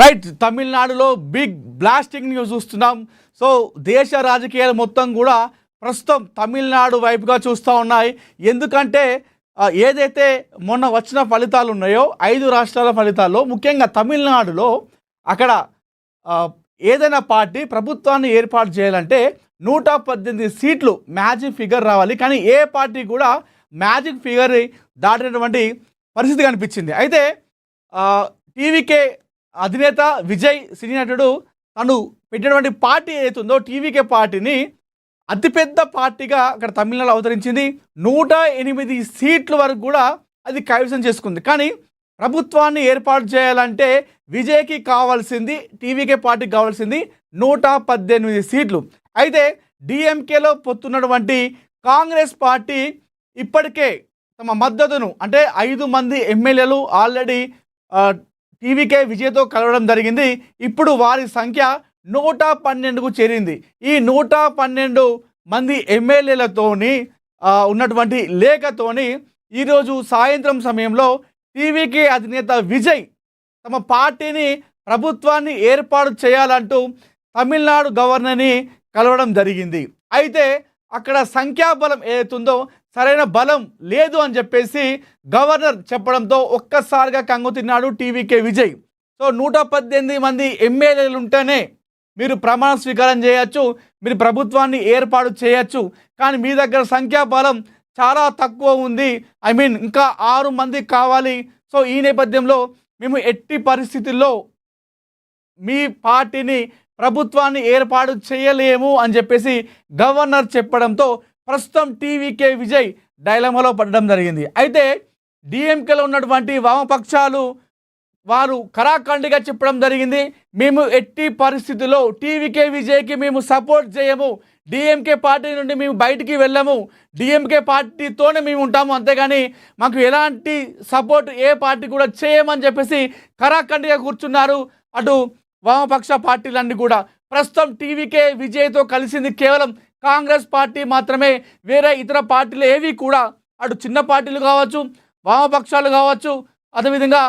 Right, తమిళనాడులో big blasting news చూస్తున్నాం. So దేశ రాజకీయాలు మొత్తం కూడా ప్రస్తుతం తమిళనాడు వైపుగా చూస్తూ ఉన్నాయి. ఎందుకంటే ఏదైతే మొన్న వచ్చిన ఫలితాలు ఉన్నాయో 5 రాష్ట్రాల ఫలితాల్లో ముఖ్యంగా తమిళనాడులో అక్కడ ఏదైనా పార్టీ ప్రభుత్వాన్ని ఏర్పాటు చేయాలంటే 118 సీట్లు మ్యాజిక్ ఫిగర్ రావాలి. కానీ ఏ పార్టీ కూడా మ్యాజిక్ ఫిగర్ దాటినటువంటి పరిస్థితి కనిపించింది. అయితే టీవీకే అధినేత విజయ్ సినీ నటుడు తను పెట్టినటువంటి పార్టీ ఏదైతుందో టీవీకే పార్టీని అతిపెద్ద పార్టీగా అక్కడ తమిళనాడు అవతరించింది. 108 సీట్ల వరకు కూడా అది కైవసం చేసుకుంది. కానీ ప్రభుత్వాన్ని ఏర్పాటు చేయాలంటే విజయ్కి కావాల్సింది, టీవీకే పార్టీకి కావాల్సింది 118 సీట్లు. అయితే డిఎంకేలో పొత్తున్నటువంటి కాంగ్రెస్ పార్టీ ఇప్పటికే తమ మద్దతును అంటే 5 మంది ఎమ్మెల్యేలు ఆల్రెడీ టీవీకే విజయ్తో కలవడం జరిగింది. ఇప్పుడు వారి సంఖ్య 112కు చేరింది. ఈ 112 మంది ఎమ్మెల్యేలతోని ఉన్నటువంటి లేఖతోని ఈరోజు సాయంత్రం సమయంలో టీవీకే అధినేత విజయ్ తమ పార్టీని ప్రభుత్వాన్ని ఏర్పాటు చేయాలంటూ తమిళనాడు గవర్నర్ని కలవడం జరిగింది. అయితే అక్కడ సంఖ్యాబలం ఏదైతుందో సరైన బలం లేదు అని చెప్పేసి గవర్నర్ చెప్పడంతో ఒక్కసారిగా కంగు తిన్నాడు టీవీకే విజయ్. సో 118 మంది ఎమ్మెల్యేలు ఉంటేనే మీరు ప్రమాణ స్వీకారం చేయొచ్చు, మీరు ప్రభుత్వాన్ని ఏర్పాటు చేయొచ్చు. కానీ మీ దగ్గర సంఖ్యాబలం చాలా తక్కువ ఉంది, ఇంకా 6 మంది కావాలి. సో ఈ నేపథ్యంలో మేము ఎట్టి పరిస్థితుల్లో మీ పార్టీని ప్రభుత్వాన్ని ఏర్పాటు చేయలేము అని చెప్పేసి గవర్నర్ చెప్పడంతో ప్రస్తుతం టీవీకే విజయ్ డైలమాలో పడడం జరిగింది. అయితే డిఎంకేలో ఉన్నటువంటి వామపక్షాలు వారు కరాఖండిగా చెప్పడం జరిగింది, మేము ఎట్టి పరిస్థితుల్లో టీవీకే విజయ్కి మేము సపోర్ట్ చేయము, డిఎంకే పార్టీ నుండి మేము బయటికి వెళ్ళము, డిఎంకే పార్టీతోనే మేము ఉంటాము, అంతేగాని మాకు ఎలాంటి సపోర్ట్ ఏ పార్టీ కూడా చేయమని చెప్పేసి కరాఖండిగా కూర్చున్నారు అటు వామపక్ష పార్టీలన్నీ కూడా. ప్రస్తుతం టీవీకే విజయ్తో కలిసింది కేవలం కాంగ్రెస్ పార్టీ మాత్రమే. వేరే ఇతర పార్టీలు ఏవి కూడా అటు చిన్న పార్టీలు కావచ్చు, వామపక్షాలు కావచ్చు, అదేవిధంగా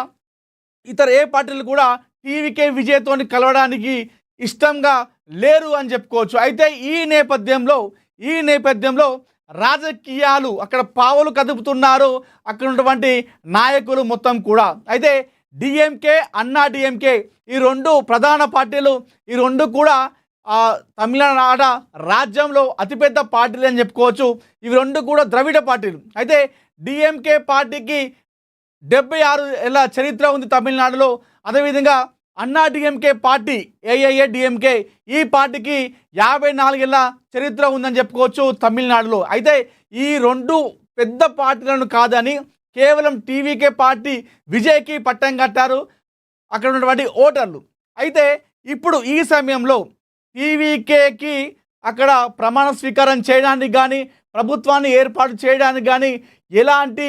ఇతర ఏ పార్టీలు కూడా టీవీకే విజయ్తో కలవడానికి ఇష్టంగా లేరు అని చెప్పుకోవచ్చు. అయితే ఈ నేపథ్యంలో రాజకీయాలు అక్కడ పావులు కదుపుతున్నారు అక్కడ ఉన్నటువంటి నాయకులు మొత్తం కూడా. అయితే డిఎంకే, అన్నా డిఎంకే ఈ 2 ప్రధాన పార్టీలు, ఈ 2 కూడా తమిళనాడు రాజ్యంలో అతిపెద్ద పార్టీలు అని చెప్పుకోవచ్చు. ఇవి 2 కూడా ద్రవిడ పార్టీలు. అయితే డిఎంకే పార్టీకి 76 ఏళ్ళ చరిత్ర ఉంది తమిళనాడులో. అదేవిధంగా అన్నా డిఎంకే పార్టీ ఏఐఏ డిఎంకే ఈ పార్టీకి 54 ఏళ్ళ చరిత్ర ఉందని చెప్పుకోవచ్చు తమిళనాడులో. అయితే ఈ 2 పెద్ద పార్టీలను కాదని కేవలం టీవీకే పార్టీ విజయ్కి పట్టం కట్టారు అక్కడ ఉన్నటువంటి ఓటర్లు. అయితే ఇప్పుడు ఈ సమయంలో టీవీకేకి అక్కడ ప్రమాణ స్వీకారం చేయడానికి కానీ ప్రభుత్వాన్ని ఏర్పాటు చేయడానికి కానీ ఎలాంటి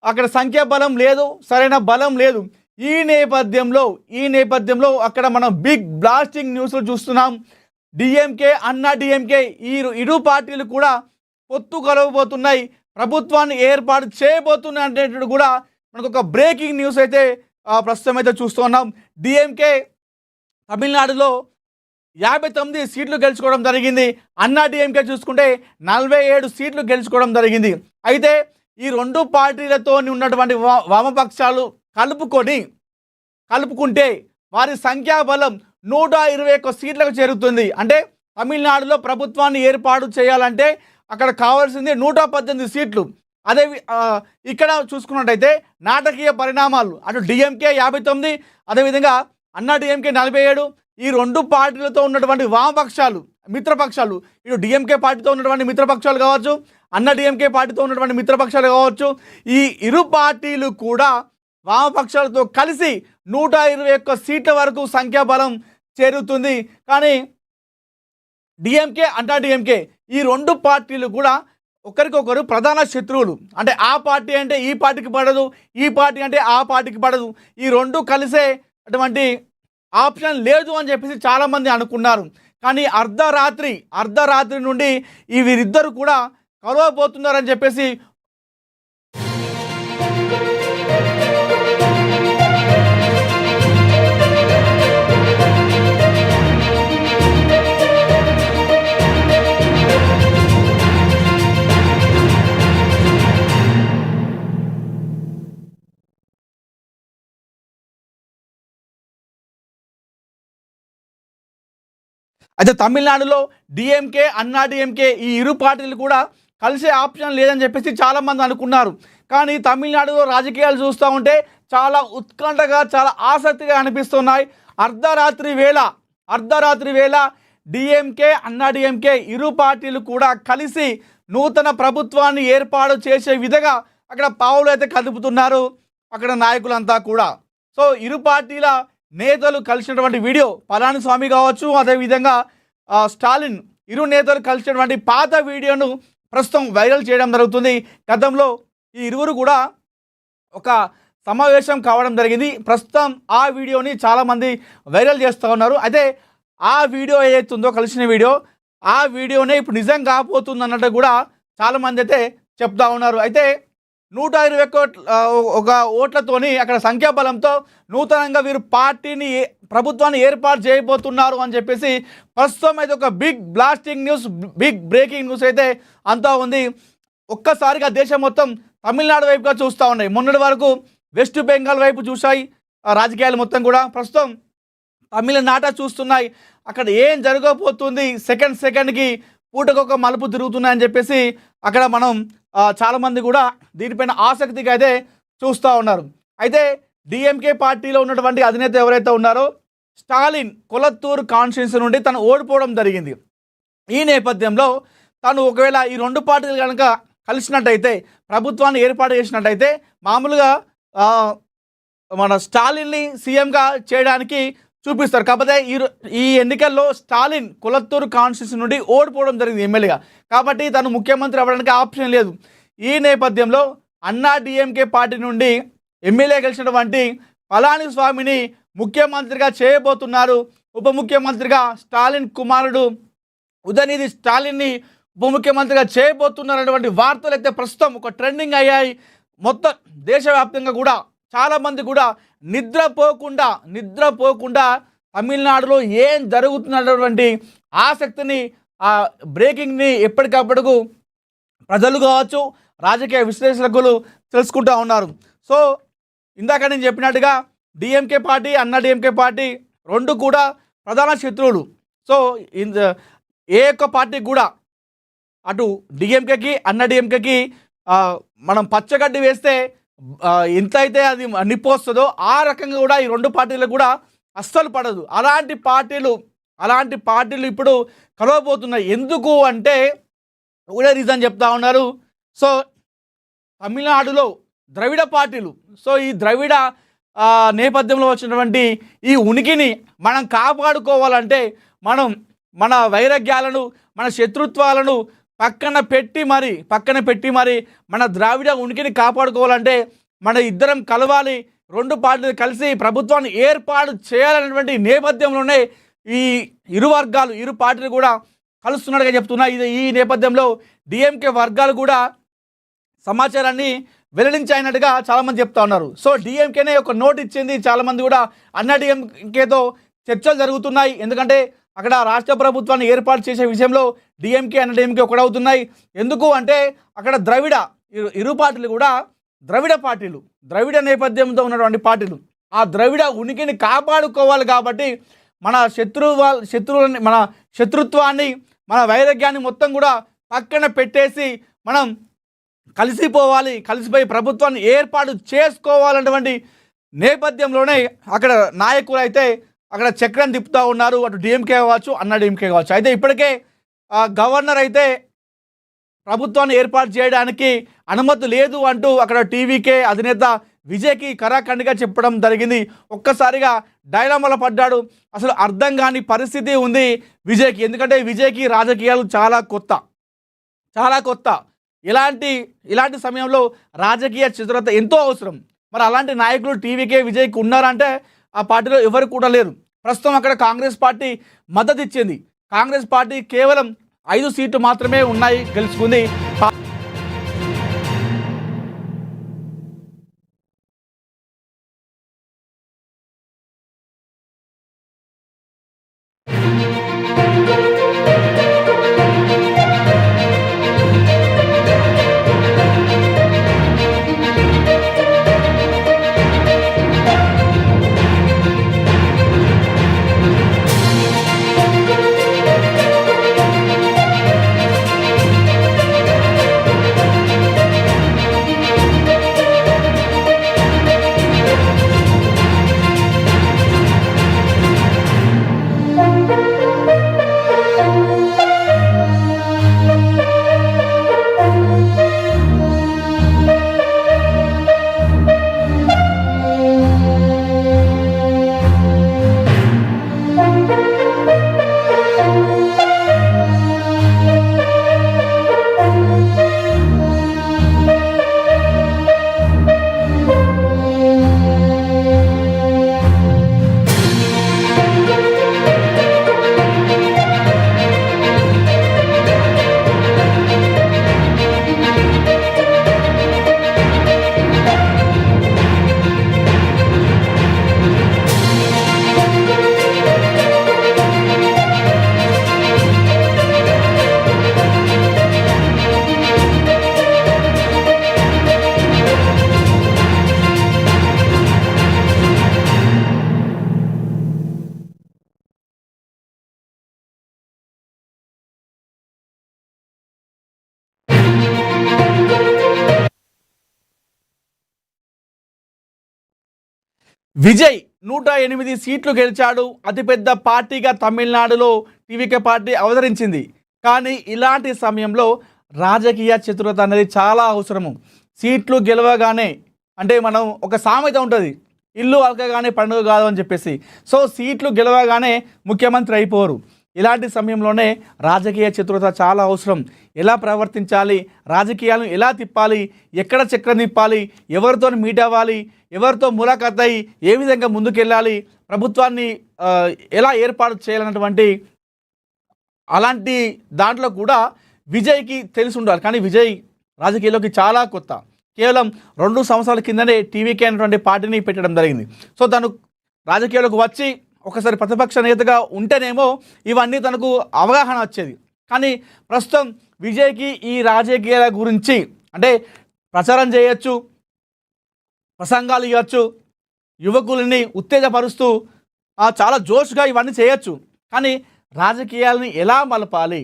అక్కడ సంఖ్యాబలం లేదు, సరైన బలం లేదు. ఈ నేపథ్యంలో అక్కడ మనం బిగ్ బ్లాస్టింగ్ న్యూస్లు చూస్తున్నాం. డిఎంకే, అన్నా డిఎంకే ఈ 2 పార్టీలు కూడా పొత్తు కలవబోతున్నాయి, ప్రభుత్వాన్ని ఏర్పాటు చేయబోతున్నాయి అనేటప్పుడు కూడా మనకు ఒక బ్రేకింగ్ న్యూస్ అయితే ప్రస్తుతం అయితే చూస్తున్నాం. డిఎంకే తమిళనాడులో 59 సీట్లు గెలుచుకోవడం జరిగింది. అన్నా డిఎంకే చూసుకుంటే 47 సీట్లు గెలుచుకోవడం జరిగింది. అయితే ఈ 2 పార్టీలతో ఉన్నటువంటి వామపక్షాలు కలుపుకుంటే వారి సంఖ్యాబలం 121 సీట్లకు చేరుతుంది. అంటే తమిళనాడులో ప్రభుత్వాన్ని ఏర్పాటు చేయాలంటే అక్కడ కావాల్సింది 118 సీట్లు. అదే ఇక్కడ చూసుకున్నట్టయితే నాటకీయ పరిణామాలు, అటు డిఎంకే 59, అదేవిధంగా అన్నా డిఎంకే 47. ఈ 2 పార్టీలతో ఉన్నటువంటి వామపక్షాలు మిత్రపక్షాలు, ఇటు డిఎంకే పార్టీతో ఉన్నటువంటి మిత్రపక్షాలు కావచ్చు, అన్నా డిఎంకే పార్టీతో ఉన్నటువంటి మిత్రపక్షాలు కావచ్చు, ఈ 2 పార్టీలు కూడా వామపక్షాలతో కలిసి 121 సీట్ల వరకు సంఖ్యాబలం చేరుతుంది. కానీ డిఎంకే, అన్నా డిఎంకే ఈ 2 పార్టీలు కూడా ఒకరికొకరు ప్రధాన శత్రువులు. అంటే ఆ పార్టీ అంటే ఈ పార్టీకి పడదు, ఈ పార్టీ అంటే ఆ పార్టీకి పడదు, ఈ 2 కలిసే అటువంటి ఆప్షన్ లేదు అని చెప్పేసి చాలామంది అనుకున్నారు. కానీ అర్ధరాత్రి నుండి వీరిద్దరు కూడా కలవబోతున్నారని చెప్పేసి అయితే తమిళనాడులో డిఎంకే అన్నా డిఎంకే ఈ ఇరు పార్టీలు కూడా కలిసే ఆప్షన్ లేదని చెప్పేసి చాలామంది అనుకున్నారు. కానీ తమిళనాడులో రాజకీయాలు చూస్తూ ఉంటే చాలా ఉత్కంఠగా చాలా ఆసక్తిగా అనిపిస్తున్నాయి. అర్ధరాత్రి వేళ డిఎంకే అన్నా డిఎంకే ఇరు పార్టీలు కూడా కలిసి నూతన ప్రభుత్వాన్ని ఏర్పాటు చేసే విధంగా అక్కడ పావులు అయితే కదుపుతున్నారు అక్కడ నాయకులంతా కూడా. సో ఇరు పార్టీల నేతలు కలిసినటువంటి వీడియో పళనిస్వామి కావచ్చు, అదేవిధంగా స్టాలిన్ ఇరు నేతలు కలిసినటువంటి పాత వీడియోను ప్రస్తుతం వైరల్ చేయడం జరుగుతుంది. గతంలో ఈ ఇరువురు కూడా ఒక సమావేశం కావడం జరిగింది. ప్రస్తుతం ఆ వీడియోని చాలామంది వైరల్ చేస్తూ ఉన్నారు. అయితే ఆ వీడియో ఏదైతుందో కలిసిన వీడియో, ఆ వీడియోనే ఇప్పుడు నిజం కాకపోతుంది అన్నట్టు కూడా చాలామంది అయితే చెప్తా ఉన్నారు. అయితే 121 ఓట్లతోని అక్కడ సంఖ్యాబలంతో నూతనంగా వీరు పార్టీని ప్రభుత్వాన్ని ఏర్పాటు చేయబోతున్నారు అని చెప్పేసి ప్రస్తుతం అయితే ఒక big blasting news, big breaking news అయితే అంతా ఉంది. ఒక్కసారిగా దేశం మొత్తం తమిళనాడు వైపుగా చూస్తూ ఉన్నాయి. మొన్నటి వరకు వెస్ట్ బెంగాల్ వైపు చూశాయి రాజకీయాలు మొత్తం కూడా. ప్రస్తుతం తమిళనాట చూస్తున్నాయి. అక్కడ ఏం జరగబోతుంది, సెకండ్కి పూటకొక మలుపు తిరుగుతున్నాయని చెప్పేసి అక్కడ మనం చాలామంది కూడా దీనిపైన ఆసక్తిగా అయితే చూస్తూ ఉన్నారు. అయితే డిఎంకే పార్టీలో ఉన్నటువంటి అధినేత ఎవరైతే ఉన్నారో స్టాలిన్ కొలత్తూరు కాన్స్టిట్యున్సీ నుండి తను ఓడిపోవడం జరిగింది. ఈ నేపథ్యంలో తను ఒకవేళ ఈ రెండు పార్టీలు కనుక కలిసినట్టయితే, ప్రభుత్వాన్ని ఏర్పాటు చేసినట్టయితే మామూలుగా మన స్టాలిన్ని సీఎంగా చేయడానికి చూపిస్తారు. కాకపోతే ఈ ఎన్నికల్లో స్టాలిన్ కొలత్తూరు కాన్స్టిట్యున్సీ నుండి ఓడిపోవడం జరిగింది ఎమ్మెల్యేగా. కాబట్టి తను ముఖ్యమంత్రి అవ్వడానికి ఆప్షన్ లేదు. ఈ నేపథ్యంలో అన్నా డిఎంకే పార్టీ నుండి ఎమ్మెల్యే గెలిచినటువంటి పళనిస్వామిని ముఖ్యమంత్రిగా చేయబోతున్నారు. ఉప ముఖ్యమంత్రిగా స్టాలిన్ కుమారుడు ఉదయనిధి స్టాలిన్ని ఉప ముఖ్యమంత్రిగా చేయబోతున్నటువంటి వార్తలు అయితే ప్రస్తుతం ఒక ట్రెండింగ్ అయ్యాయి. మొత్తం దేశవ్యాప్తంగా కూడా చాలామంది కూడా నిద్రపోకుండా తమిళనాడులో ఏం జరుగుతున్నటువంటి ఆసక్తిని, ఆ బ్రేకింగ్ని ఎప్పటికప్పుడు ప్రజలు కావచ్చు, రాజకీయ విశ్లేషకులు తెలుసుకుంటూ ఉన్నారు. సో ఇందాక నేను చెప్పినట్టుగా డిఎంకే పార్టీ అన్నా డిఎంకే పార్టీ రెండు కూడా ప్రధాన శత్రువులు. సో ఏ ఒక్క పార్టీ కూడా అటు డిఎంకేకి అన్నా డిఎంకేకి మనం పచ్చగడ్డి వేస్తే ఎంత అయితే అది నిప్పు వస్తుందో ఆ రకంగా కూడా ఈ రెండు పార్టీలకు కూడా అస్సలు పడదు. అలాంటి పార్టీలు ఇప్పుడు కలవబోతున్నాయి. ఎందుకు అంటే ఒకటే రీజన్ చెప్తా ఉన్నారు. సో తమిళనాడులో ద్రవిడ పార్టీలు, సో ఈ ద్రవిడ నేపథ్యంలో వచ్చినటువంటి ఈ ఉనికిని మనం కాపాడుకోవాలంటే మనం మన వైరాగ్యాలను, మన శత్రుత్వాలను పక్కన పెట్టి మరి మన ద్రావిడ ఉనికిని కాపాడుకోవాలంటే మన ఇద్దరం కలవాలి, రెండు పార్టీలు కలిసి ప్రభుత్వాన్ని ఏర్పాటు చేయాలనేటువంటి నేపథ్యంలోనే ఈ ఇరు పార్టీలు కూడా కలుస్తున్నట్టుగా చెప్తున్నా. ఈ నేపథ్యంలో డిఎంకే వర్గాలు కూడా సమాచారాన్ని వెల్లడించినట్టుగా చాలామంది చెప్తా ఉన్నారు. సో డిఎంకేనే ఒక నోట్ ఇచ్చింది. చాలామంది కూడా అన్నా డిఎంకేతో చర్చలు జరుగుతున్నాయి. ఎందుకంటే అక్కడ రాష్ట్ర ప్రభుత్వాన్ని ఏర్పాటు చేసే విషయంలో డిఎంకే అన్న డిఎంకే ఒకటవుతున్నాయి. ఎందుకు అంటే అక్కడ ఇరు పార్టీలు కూడా ద్రవిడ నేపథ్యంతో ఉన్నటువంటి పార్టీలు. ఆ ద్రవిడ ఉనికిని కాపాడుకోవాలి కాబట్టి మన శత్రువులని, మన శత్రుత్వాన్ని, మన వైరాగ్యాన్ని మొత్తం కూడా పక్కన పెట్టేసి మనం కలిసిపోయి ప్రభుత్వాన్ని ఏర్పాటు చేసుకోవాలన్నటువంటి నేపథ్యంలోనే అక్కడ నాయకులు అయితే అక్కడ చక్రం తిప్పుతూ ఉన్నారు. అటు డిఎంకే కావచ్చు, అన్నా డిఎంకే కావచ్చు. అయితే ఇప్పటికే గవర్నర్ అయితే ప్రభుత్వాన్ని ఏర్పాటు చేయడానికి అనుమతి లేదు అంటూ అక్కడ టీవీకే అధినేత విజయ్కి కరాఖండిగా చెప్పడం జరిగింది. ఒక్కసారిగా డైలమాలో పడ్డాడు. అసలు అర్థం కాని పరిస్థితి ఉంది విజయ్కి. ఎందుకంటే విజయ్కి రాజకీయాలు చాలా కొత్త. ఇలాంటి సమయంలో రాజకీయ చతురత ఎంతో అవసరం. మరి అలాంటి నాయకులు టీవీకే విజయ్కి ఉన్నారంటే ఆ పార్టీలో ఎవరు కూడా లేరు. ప్రస్తుతం అక్కడ కాంగ్రెస్ పార్టీ మద్దతు ఇచ్చింది. కాంగ్రెస్ పార్టీ కేవలం 5 సీట్లు మాత్రమే ఉన్నాయి, గెలుచుకుంది. విజయ్ 108 సీట్లు గెలిచాడు. అతిపెద్ద పార్టీగా తమిళనాడులో టీవీకే పార్టీ అవతరించింది. కానీ ఇలాంటి సమయంలో రాజకీయ చతురత అనేది చాలా అవసరము. సీట్లు గెలవగానే అంటే మనం ఒక సామెత ఉంటుంది, ఇల్లు అలకగానే పండుగ కాదు అని చెప్పేసి. సో సీట్లు గెలవగానే ముఖ్యమంత్రి అయిపోరు. ఇలాంటి సమయంలోనే రాజకీయ చతురత చాలా అవసరం. ఎలా ప్రవర్తించాలి, రాజకీయాలను ఎలా తిప్పాలి, ఎక్కడ చక్రం తిప్పాలి, ఎవరితో మీట్ అవ్వాలి, ఎవరితో ములాఖాత్ అయ్యి ఏ విధంగా ముందుకెళ్ళాలి, ప్రభుత్వాన్ని ఎలా ఏర్పాటు చేయాలన్నటువంటి అలాంటి దాంట్లో కూడా విజయ్కి తెలిసి ఉండాలి. కానీ విజయ్ రాజకీయాల్లోకి చాలా కొత్త. కేవలం 2 సంవత్సరాల కిందనే టీవీకే అనేటువంటి పార్టీని పెట్టడం జరిగింది. సో తను రాజకీయాల్లోకి వచ్చి ఒకసారి ప్రతిపక్ష నేతగా ఉంటేనేమో ఇవన్నీ తనకు అవగాహన వచ్చేది. కానీ ప్రస్తుతం విజయ్కి ఈ రాజకీయాల గురించి అంటే ప్రచారం చేయొచ్చు, ప్రసంగాలు ఇవ్వచ్చు, యువకులని ఉత్తేజపరుస్తూ చాలా జోష్గా ఇవన్నీ చేయొచ్చు. కానీ రాజకీయాలని ఎలా మలపాలి,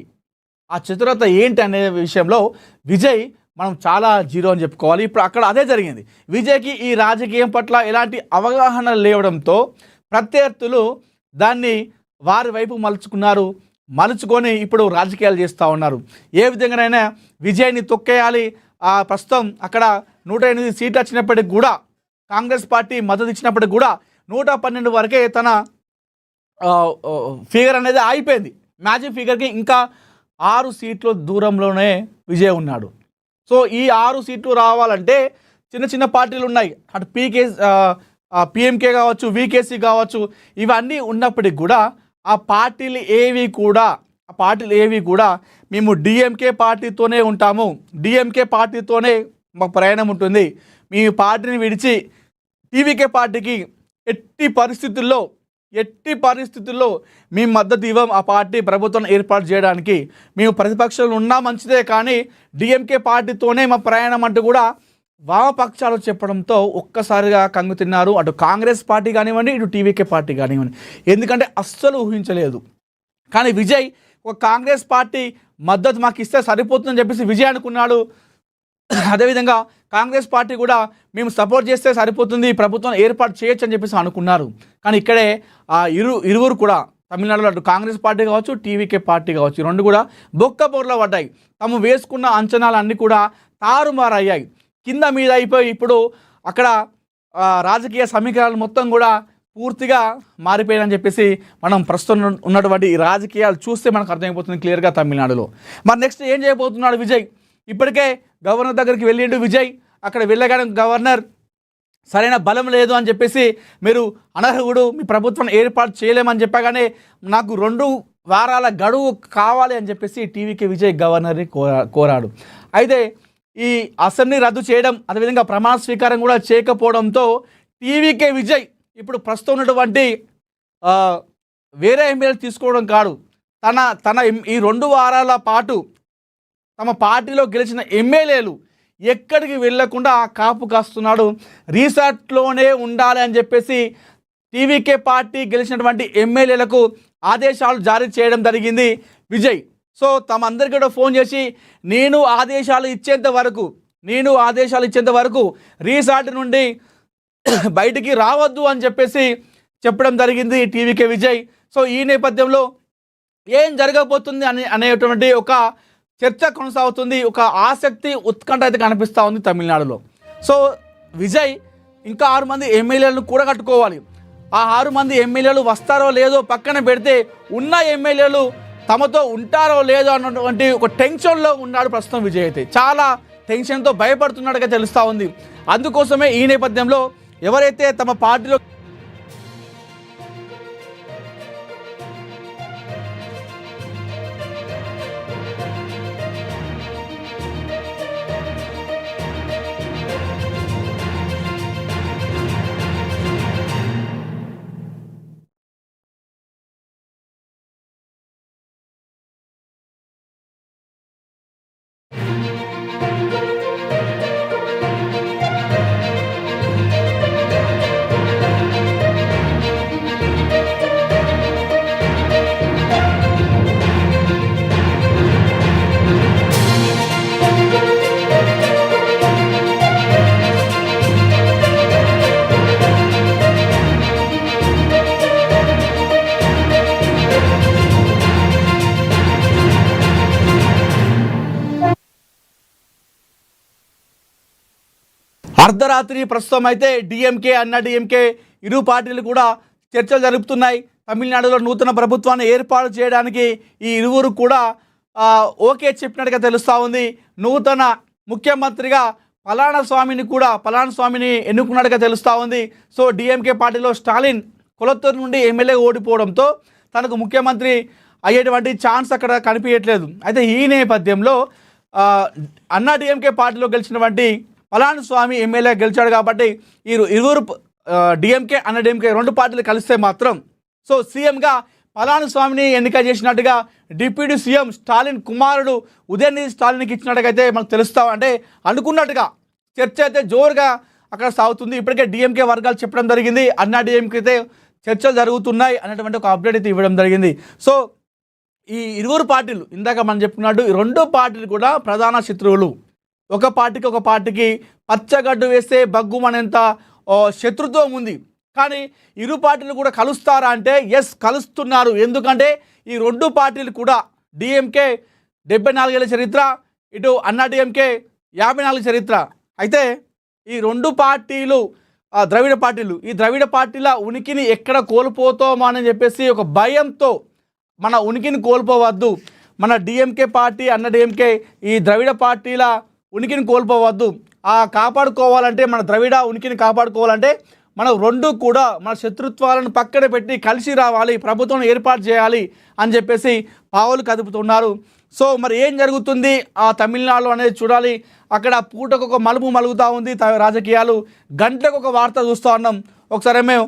ఆ చతురత ఏంటి అనే విషయంలో విజయ్ మనం చాలా జీరో అని చెప్పుకోవాలి. ఇప్పుడు అక్కడ అదే జరిగింది. విజయ్కి ఈ రాజకీయం పట్ల ఎలాంటి అవగాహన లేవడంతో ప్రత్యర్థులు దాన్ని వారి వైపు మలుచుకొని ఇప్పుడు రాజకీయాలు చేస్తూ ఉన్నారు. ఏ విధంగానైనా విజయ్ని తొక్కేయాలి. ప్రస్తుతం అక్కడ 108 సీట్లు వచ్చినప్పటికి కూడా కాంగ్రెస్ పార్టీ మద్దతు ఇచ్చినప్పటికి కూడా 112 వరకే తన ఫిగర్ అనేది ఆగిపోయింది. మ్యాజిక్ ఫిగర్కి ఇంకా 6 సీట్ల దూరంలోనే విజయ్ ఉన్నాడు. సో ఈ 6 సీట్లు రావాలంటే చిన్న చిన్న పార్టీలు ఉన్నాయి. అటు పిఎంకే కావచ్చు, వికేసీ కావచ్చు, ఇవన్నీ ఉన్నప్పటికి కూడా ఆ పార్టీలు ఏవి కూడా మేము డిఎంకే పార్టీతోనే ఉంటాము, డిఎంకే పార్టీతోనే మాకు ప్రయాణం ఉంటుంది, మీ పార్టీని విడిచి టీవీకే పార్టీకి ఎట్టి పరిస్థితుల్లో మేము మద్దతు ఇవ్వం. ఆ పార్టీ ప్రభుత్వం ఏర్పాటు చేయడానికి మేము ప్రతిపక్షంలో ఉన్నా మంచిదే, కానీ డిఎంకే పార్టీతోనే మా ప్రయాణం అంటూ కూడా వామపక్షాలు చెప్పడంతో ఒక్కసారిగా కంగు తిన్నారు. అటు కాంగ్రెస్ పార్టీ కానివ్వండి, ఇటు టీవీకే పార్టీ కానివ్వండి. ఎందుకంటే అస్సలు ఊహించలేదు. కానీ విజయ్ ఒక కాంగ్రెస్ పార్టీ మద్దతు మాకు ఇస్తే సరిపోతుందని చెప్పేసి విజయ్ అనుకున్నాడు. అదేవిధంగా కాంగ్రెస్ పార్టీ కూడా మేము సపోర్ట్ చేస్తే సరిపోతుంది, ప్రభుత్వం ఏర్పాటు చేయొచ్చు అని చెప్పేసి అనుకున్నారు. కానీ ఇక్కడే ఇరువురు కూడా తమిళనాడులో అటు కాంగ్రెస్ పార్టీ కావచ్చు, టీవీకే పార్టీ కావచ్చు, ఈ రెండు కూడా బొక్కబోర్లో పడ్డాయి. తాము వేసుకున్న అంచనాలన్నీ కూడా తారుమారయ్యాయి, కింద మీద అయిపోయి ఇప్పుడు అక్కడ రాజకీయ సమీకరణాలు మొత్తం కూడా పూర్తిగా మారిపోయాయని చెప్పేసి మనం ప్రస్తుతం ఉన్నటువంటి ఈ రాజకీయాలు చూస్తే మనకు అర్థమైపోతుంది క్లియర్గా తమిళనాడులో. మరి నెక్స్ట్ ఏం చేయబోతున్నాడు విజయ్? ఇప్పటికే గవర్నర్ దగ్గరికి వెళ్ళిండు విజయ్. అక్కడ వెళ్ళగానే గవర్నర్ సరైన బలం లేదు అని చెప్పేసి, మీరు అనర్హుడు, మీ ప్రభుత్వం ఏర్పాటు చేయలేమని చెప్పగానే నాకు 2 వారాల గడువు కావాలి అని చెప్పేసి టీవీకే విజయ్ గవర్నర్ని కోరాడు. అయితే ఈ అసెంబ్లీ రద్దు చేయడం, అదేవిధంగా ప్రమాణ స్వీకారం కూడా చేయకపోవడంతో టీవీకే విజయ్ ఇప్పుడు ప్రస్తుతం ఉన్నటువంటి వేరే ఎమ్మెల్యేలు తీసుకోవడం కాదు, తన ఈ 2 వారాల పాటు తమ పార్టీలో గెలిచిన ఎమ్మెల్యేలు ఎక్కడికి వెళ్ళకుండా కాపు కాస్తున్నాడు. రిసార్ట్లోనే ఉండాలి అని చెప్పేసి టీవీకే పార్టీ గెలిచినటువంటి ఎమ్మెల్యేలకు ఆదేశాలు జారీ చేయడం జరిగింది విజయ్. సో తమందరికీ కూడా ఫోన్ చేసి నేను ఆదేశాలు ఇచ్చేంత వరకు రిసార్ట్ నుండి బయటికి రావద్దు అని చెప్పేసి చెప్పడం జరిగింది టీవీకే విజయ్. సో ఈ నేపథ్యంలో ఏం జరగబోతుంది అనేటువంటి ఒక చర్చ కొనసాగుతుంది. ఒక ఆసక్తి, ఉత్కంఠ అయితే కనిపిస్తూ ఉంది తమిళనాడులో. సో విజయ్ ఇంకా 6 మంది ఎమ్మెల్యేలను కూడా కట్టుకోవాలి. ఆ 6 మంది ఎమ్మెల్యేలు వస్తారో లేదో పక్కన పెడితే, ఉన్న ఎమ్మెల్యేలు తమతో ఉంటారో లేదో అన్నటువంటి ఒక టెన్షన్లో ఉన్నాడు ప్రస్తుతం విజయ్. అయితే చాలా టెన్షన్తో భయపడుతున్నట్టుగా తెలుస్తూ ఉంది. అందుకోసమే ఈ నేపథ్యంలో ఎవరైతే తమ పార్టీలో అర్ధరాత్రి ప్రస్తుతం అయితే డిఎంకే అన్నా డిఎంకే ఇరు పార్టీలు కూడా చర్చలు జరుపుతున్నాయి. తమిళనాడులో నూతన ప్రభుత్వాన్ని ఏర్పాటు చేయడానికి ఈ ఇరువురు కూడా ఓకే చెప్పినట్టుగా తెలుస్తూ ఉంది. నూతన ముఖ్యమంత్రిగా పళనిస్వామిని ఎన్నుకున్నట్టుగా తెలుస్తూ ఉంది. సో డిఎంకే పార్టీలో స్టాలిన్ కొలత్తూరు నుండి ఎమ్మెల్యే ఓడిపోవడంతో తనకు ముఖ్యమంత్రి అయ్యేటువంటి ఛాన్స్ అక్కడ కనిపించట్లేదు. అయితే ఈ నేపథ్యంలో అన్నా డిఎంకే పార్టీలో గెలిచినటువంటి పళనిస్వామి ఎమ్మెల్యే గెలిచాడు కాబట్టి ఇరువురు డిఎంకే అన్నా డిఎంకే రెండు పార్టీలు కలిస్తే మాత్రం సో సీఎంగా పళనిస్వామిని ఎన్నిక చేసినట్టుగా డిప్యూటీ సీఎం స్టాలిన్ కుమారుడు ఉదయనిధి స్టాలిన్కి ఇచ్చినట్టుగా అయితే మనకు తెలుస్తా అంటే అనుకున్నట్టుగా చర్చ అయితే జోరుగా అక్కడ సాగుతుంది. ఇప్పటికే డిఎంకే వర్గాలు చెప్పడం జరిగింది, అన్నా డిఎంకే అయితే చర్చలు జరుగుతున్నాయి అనేటువంటి ఒక అప్డేట్ అయితే ఇవ్వడం జరిగింది. సో ఈ ఇరువురు పార్టీలు ఇందాక మనం చెప్పుకున్నట్టు ఈ రెండు పార్టీలు కూడా ప్రధాన శత్రువులు. ఒక పార్టీకి పచ్చగడ్డు వేస్తే బగ్గుమనేంత శత్రుత్వం ఉంది. కానీ ఇరు పార్టీలు కూడా కలుస్తారా అంటే ఎస్ కలుస్తున్నారు. ఎందుకంటే ఈ రెండు పార్టీలు కూడా డిఎంకే 74 ఏళ్ళ చరిత్ర, ఇటు అన్నా డిఎంకే 54 చరిత్ర. అయితే ఈ రెండు పార్టీలు ద్రవిడ పార్టీల ఉనికిని ఎక్కడ కోల్పోతామో అని చెప్పేసి ఒక భయంతో మన ఉనికిని కోల్పోవద్దు, మన డిఎంకే పార్టీ అన్నా డిఎంకే ఈ ద్రవిడ పార్టీల ఉనికిని కోల్పోవద్దు, కాపాడుకోవాలంటే మన ద్రవిడ ఉనికిని కాపాడుకోవాలంటే మనం రెండు కూడా మన శత్రుత్వాలను పక్కన పెట్టి కలిసి రావాలి, ప్రభుత్వం ఏర్పాటు చేయాలి అని చెప్పేసి పావులు కదుపుతున్నారు. సో మరి ఏం జరుగుతుంది ఆ తమిళనాడులో అనేది చూడాలి. అక్కడ పూటకు ఒక మలుపు మలుగుతూ ఉంది రాజకీయాలు, గంటలకు ఒక వార్త చూస్తూ ఉన్నాం. ఒకసారి మేము